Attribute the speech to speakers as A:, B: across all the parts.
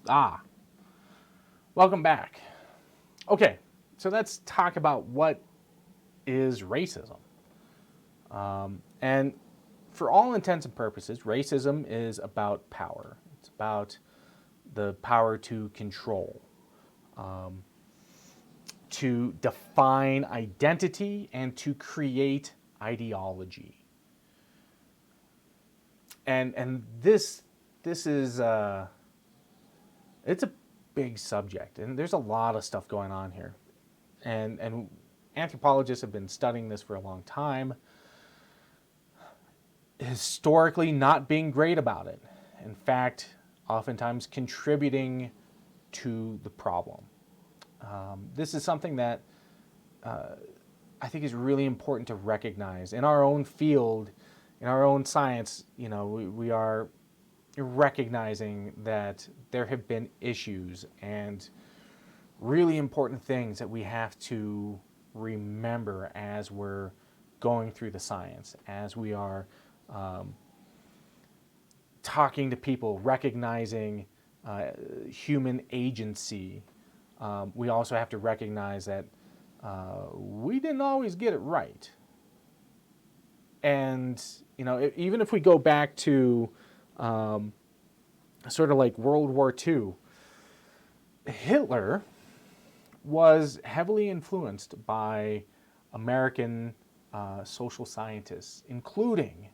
A: Ah, welcome back. Okay, so let's talk about what is racism. And for all intents and purposes, racism is about power. It's about the power to control, to define identity, and to create ideology. And this is it's a big subject, and there's a lot of stuff going on here. And anthropologists have been studying this for a long time, historically not being great about it. In fact, oftentimes contributing to the problem. This is something that I think is really important to recognize in our own field, in our own science. We are recognizing that there have been issues and really important things that we have to remember as we're going through the science, as we are talking to people, recognizing human agency. We also have to recognize that we didn't always get it right. And, even if we go back to sort of like World War II, Hitler was heavily influenced by American social scientists, including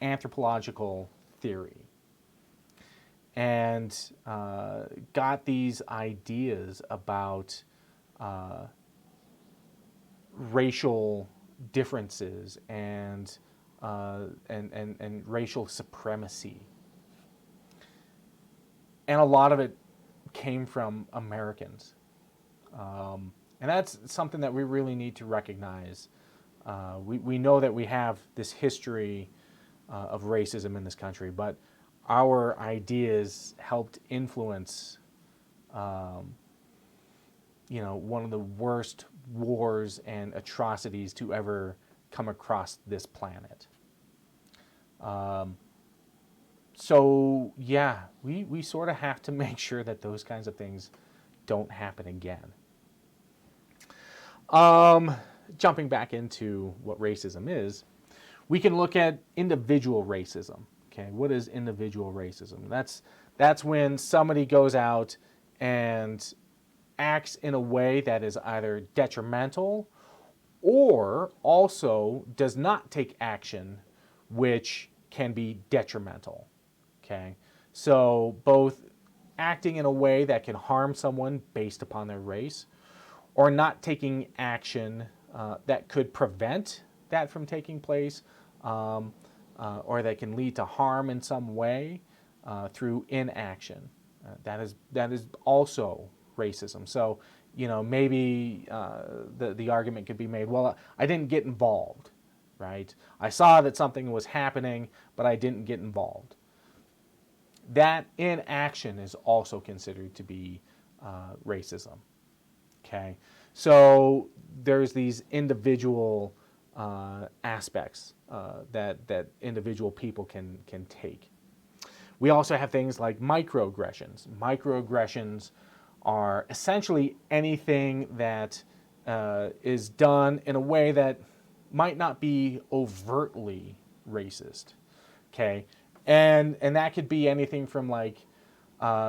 A: anthropological theory, and got these ideas about racial differences and racial supremacy, and a lot of it came from Americans. And that's something that we really need to recognize. We know that we have this history of racism in this country, but our ideas helped influence, one of the worst wars and atrocities to ever come across this planet. So yeah, we sort of have to make sure that those kinds of things don't happen again. Jumping back into what racism is, we can look at individual racism. Okay, what is individual racism? That's when somebody goes out and acts in a way that is either detrimental or also does not take action which can be detrimental. Okay, so both acting in a way that can harm someone based upon their race, or not taking action that could prevent that from taking place, or that can lead to harm in some way through inaction. That is also racism. So, maybe the argument could be made, well, I didn't get involved, right? I saw that something was happening, but I didn't get involved. That inaction is also considered to be racism. Okay, so there's these individual aspects that individual people can take. We also have things like microaggressions. Microaggressions are essentially anything that is done in a way that might not be overtly racist. Okay, and that could be anything from like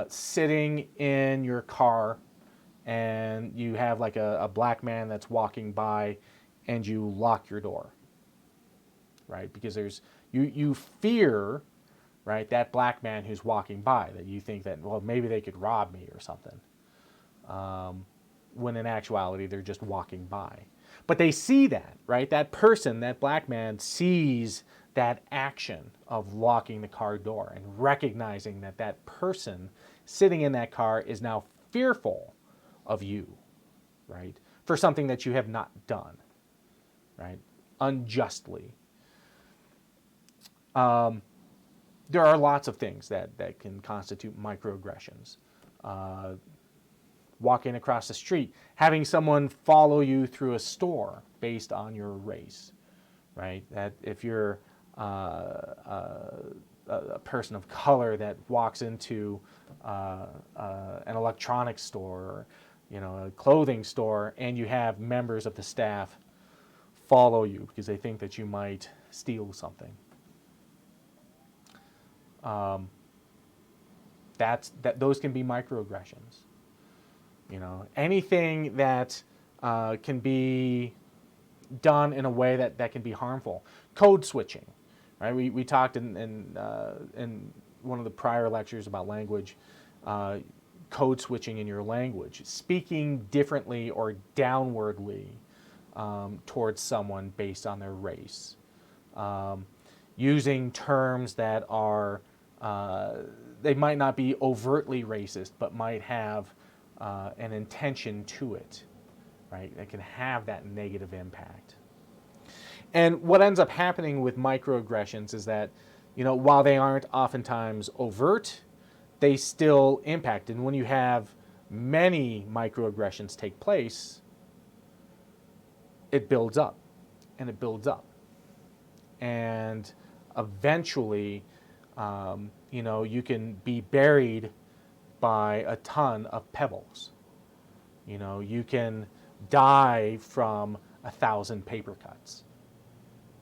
A: sitting in your car and you have like a black man that's walking by and you lock your door, right? Because you fear, right, that black man who's walking by, that you think that, well, maybe they could rob me or something, when in actuality they're just walking by. But they see that, right? That person, that black man, sees that action of locking the car door and recognizing that that person sitting in that car is now fearful of you, right? For something that you have not done, right? Unjustly. There are lots of things that can constitute microaggressions. Walking across the street, having someone follow you through a store based on your race, right? That if you're a person of color that walks into an electronics store, or, a clothing store, and you have members of the staff follow you because they think that you might steal something. Those can be microaggressions. Anything that can be done in a way that can be harmful. Code switching, right? We talked in one of the prior lectures about language, code switching in your language, speaking differently or downwardly towards someone based on their race, using terms that are they might not be overtly racist, but might have an intention to it, right? That can have that negative impact. And what ends up happening with microaggressions is that, while they aren't oftentimes overt, they still impact. And when you have many microaggressions take place, it builds up and it builds up. And eventually, you can be buried by a ton of pebbles. You can die from 1,000 paper cuts,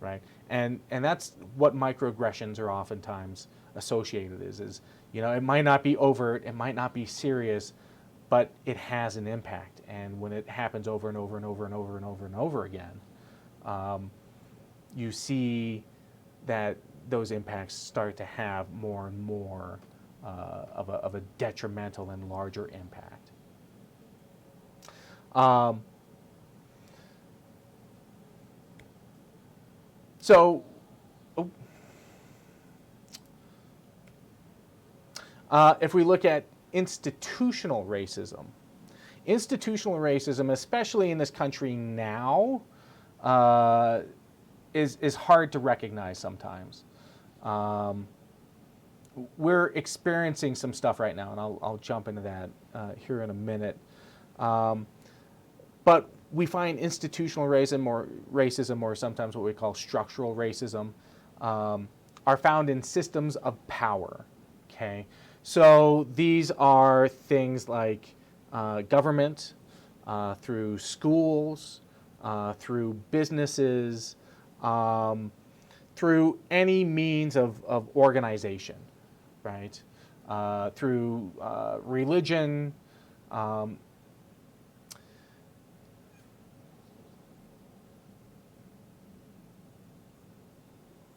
A: right? And that's what microaggressions are oftentimes associated is it might not be overt, it might not be serious, but it has an impact. And when it happens over and over and over and over and over and over again, you see that those impacts start to have more and more of a detrimental and larger impact. If we look at institutional racism, especially in this country now, is hard to recognize sometimes. We're experiencing some stuff right now, and I'll jump into that here in a minute. But we find institutional racism, or sometimes what we call structural racism, are found in systems of power. Okay, so these are things like government, through schools, through businesses, through any means of organization, right? Through religion.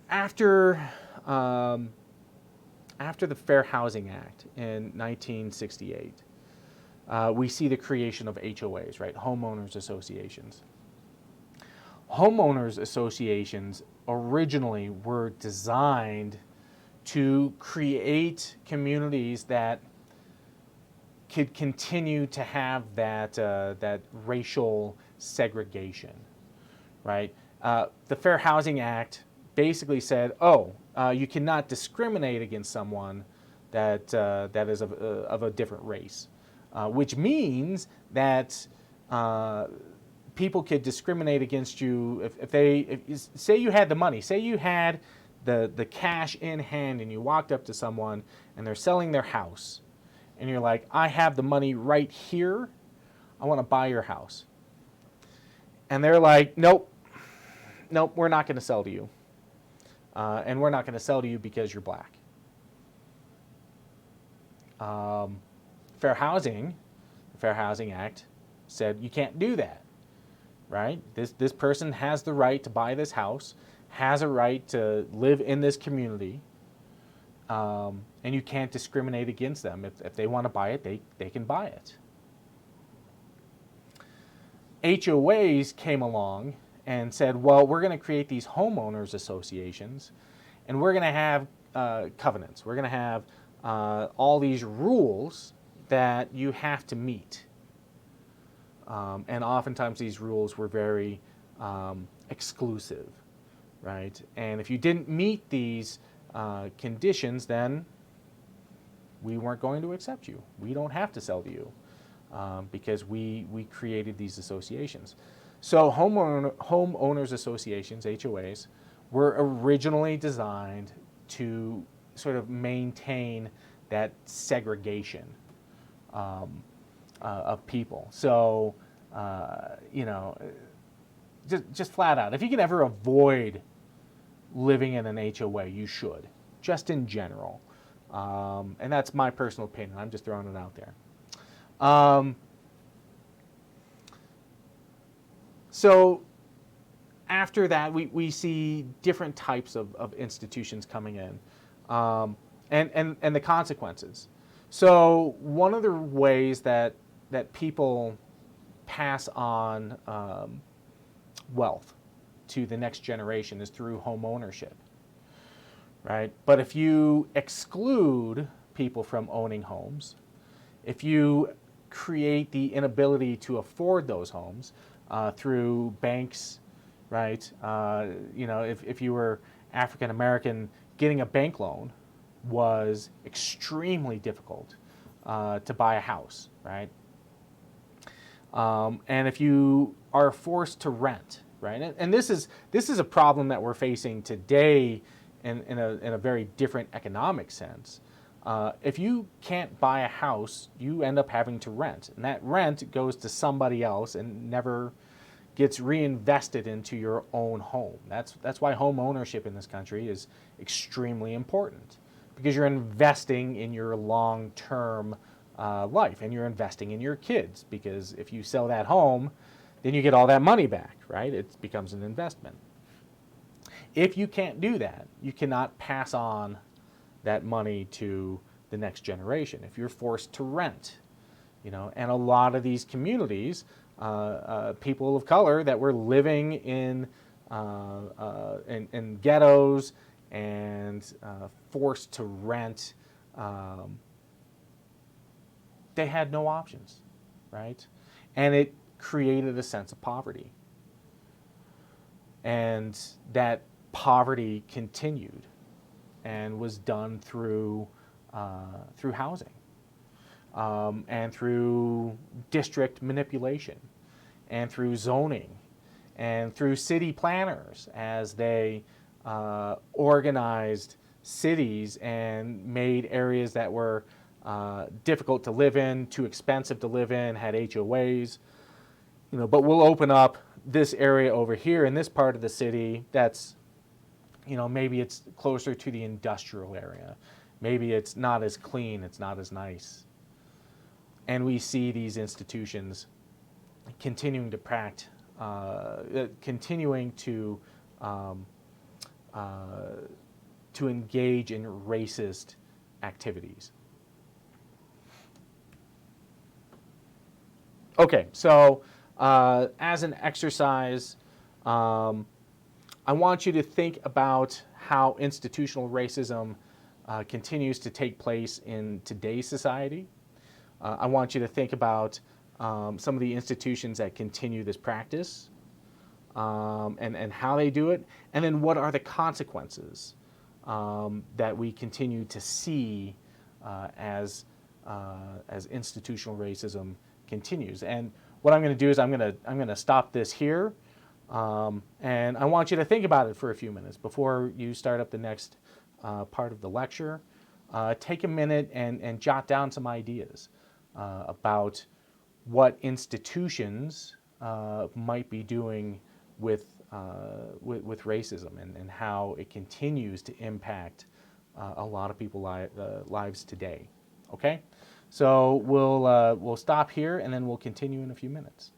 A: After the Fair Housing Act in 1968, we see the creation of HOAs, right? Homeowners associations. Homeowners associations originally were designed to create communities that could continue to have that racial segregation, right? The Fair Housing Act basically said, you cannot discriminate against someone that is of a different race, which means that people could discriminate against you if say you had the money, say you had the cash in hand, and you walked up to someone and they're selling their house, and you're like, I have the money right here, I want to buy your house. And they're like, nope, we're not going to sell to you. And we're not going to sell to you because you're black. The Fair Housing Act said you can't do that, right? This person has the right to buy this house, has a right to live in this community, and you can't discriminate against them. If they want to buy it, they can buy it. HOAs came along and said, well, we're going to create these homeowners associations, and we're going to have covenants. We're going to have all these rules that you have to meet. And oftentimes these rules were very exclusive, right? And if you didn't meet these conditions, then we weren't going to accept you. We don't have to sell to you because we created these associations. So homeowners associations, HOAs, were originally designed to sort of maintain that segregation of people. So, you know, just flat out, if you can ever avoid living in an HOA, you should, just in general. And that's my personal opinion. I'm just throwing it out there. So after that, we see different types of institutions coming in, and the consequences. So one of the ways that people pass on wealth to the next generation is through home ownership, right? But if you exclude people from owning homes, if you create the inability to afford those homes through banks, right? You know, if you were African American, getting a bank loan was extremely difficult to buy a house, right? And if you are forced to rent, right? And this is a problem that we're facing today in a very different economic sense. If you can't buy a house, you end up having to rent, and that rent goes to somebody else and never gets reinvested into your own home. That's why home ownership in this country is extremely important, because you're investing in your long-term life, and you're investing in your kids, because if you sell that home, then you get all that money back, right? It becomes an investment. If you can't do that, you cannot pass on that money to the next generation. If you're forced to rent, you know, and a lot of these communities, people of color that were living in ghettos and forced to rent, they had no options, right? And it created a sense of poverty. And that poverty continued and was done through housing and through district manipulation and through zoning and through city planners as they organized cities and made areas that were difficult to live in, too expensive to live in, had HOAs. You know, but we'll open up this area over here in this part of the city that's, you know, maybe it's closer to the industrial area. Maybe it's not as clean, it's not as nice. And we see these institutions continuing to engage in racist activities. Okay, so as an exercise, I want you to think about how institutional racism continues to take place in today's society. I want you to think about some of the institutions that continue this practice and how they do it, and then what are the consequences that we continue to see as institutional racism continues. And what I'm going to do is I'm going to stop this here, and I want you to think about it for a few minutes before you start up the next part of the lecture. Take a minute and jot down some ideas about what institutions might be doing with racism and how it continues to impact a lot of people's lives today. Okay, so we'll stop here and then we'll continue in a few minutes.